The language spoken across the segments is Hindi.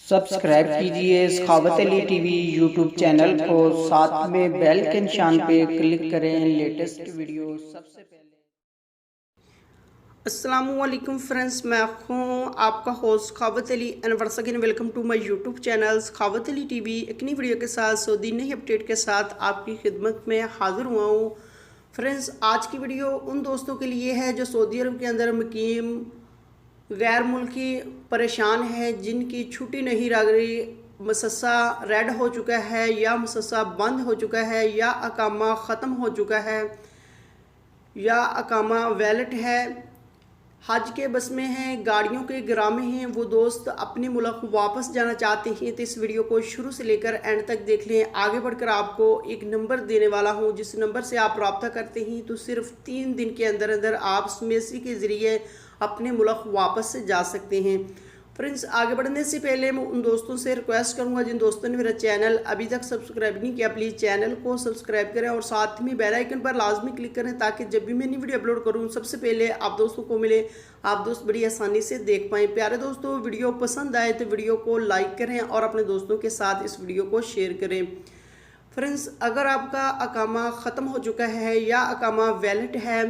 सब्सक्राइब कीजिए सखावत अली टीवी यूट्यूब चैनल को, साथ में बेल के निशान पे क्लिक करें लेटेस्ट वीडियो सबसे पहले। अस्सलामुअलैकुम फ्रेंड्स, मैं हूँ आपका host Sakhawat Ali and once again welcome to my YouTube channel Sakhawat Ali TV. एक नई वीडियो के साथ सऊदी नई अपडेट के साथ आपकी खिदमत में हाजिर हुआ हूँ। फ्रेंड्स, आज की वीडियो उन दोस्तों के लिए है जो सऊदी अरब के अंदर मुकीम गैर मुल्की परेशान है, जिनकी छुट्टी नहीं लग रही, मुसस्सा रेड हो चुका है या मुसस्सा बंद हो चुका है या अकामा ख़त्म हो चुका है या अकामा वैलिड है, हज के बस में हैं, गाड़ियों के गिरामे हैं, वो दोस्त अपने मुल्क वापस जाना चाहते हैं तो इस वीडियो को शुरू से लेकर एंड तक देख लें। आगे बढ़कर आपको एक नंबर देने वाला हूं, जिस नंबर से आप रब्ता करते हैं तो सिर्फ 3 दिन के अंदर अंदर आप स्मेसी के ज़रिए अपने मुल्क वापस से जा सकते हैं। फ्रेंड्स, आगे बढ़ने से पहले मैं उन दोस्तों से रिक्वेस्ट करूंगा जिन दोस्तों ने मेरा चैनल अभी तक सब्सक्राइब नहीं किया, प्लीज़ चैनल को सब्सक्राइब करें और साथ में बेल आइकन पर लाजमी क्लिक करें ताकि जब भी मैं नई वीडियो अपलोड करूं सबसे पहले आप दोस्तों को मिले, आप दोस्त बड़ी आसानी से देख पाएँ। प्यारे दोस्तों, वीडियो पसंद आए तो वीडियो को लाइक करें और अपने दोस्तों के साथ इस वीडियो को शेयर करें। फ्रेंड्स, अगर आपका अकामा ख़त्म हो चुका है या अकामा वैलिड है,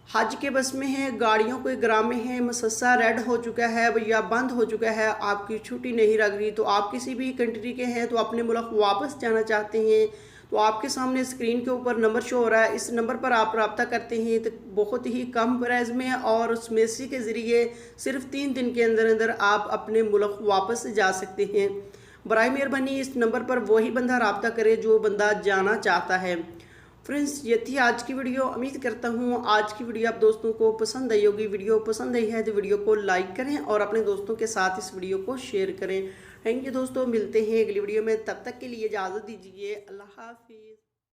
हज के बस में है, गाड़ियों के ग्रामे हैं, मुसस्सा रेड हो चुका है या बंद हो चुका है, आपकी छुट्टी नहीं लग रही, तो आप किसी भी कंट्री के हैं तो अपने मुल्क वापस जाना चाहते हैं तो आपके सामने स्क्रीन के ऊपर नंबर शो हो रहा है, इस नंबर पर आप रब्ता करते हैं तो बहुत ही कम प्राइस में और स्मेसी के ज़रिए सिर्फ 3 दिन के अंदर अंदर आप अपने मुल्क वापस जा सकते हैं। बराए मेहरबानी इस नंबर पर वही बंदा रब्ता करे जो बंदा जाना चाहता है। फ्रेंड्स, ये थी आज की वीडियो। उम्मीद करता हूँ आज की वीडियो आप दोस्तों को पसंद आई होगी। वीडियो पसंद आई है तो वीडियो को लाइक करें और अपने दोस्तों के साथ इस वीडियो को शेयर करें। थैंक यू दोस्तों, मिलते हैं अगली वीडियो में, तब तक के लिए इजाज़त दीजिए। अल्लाह हाफिज़।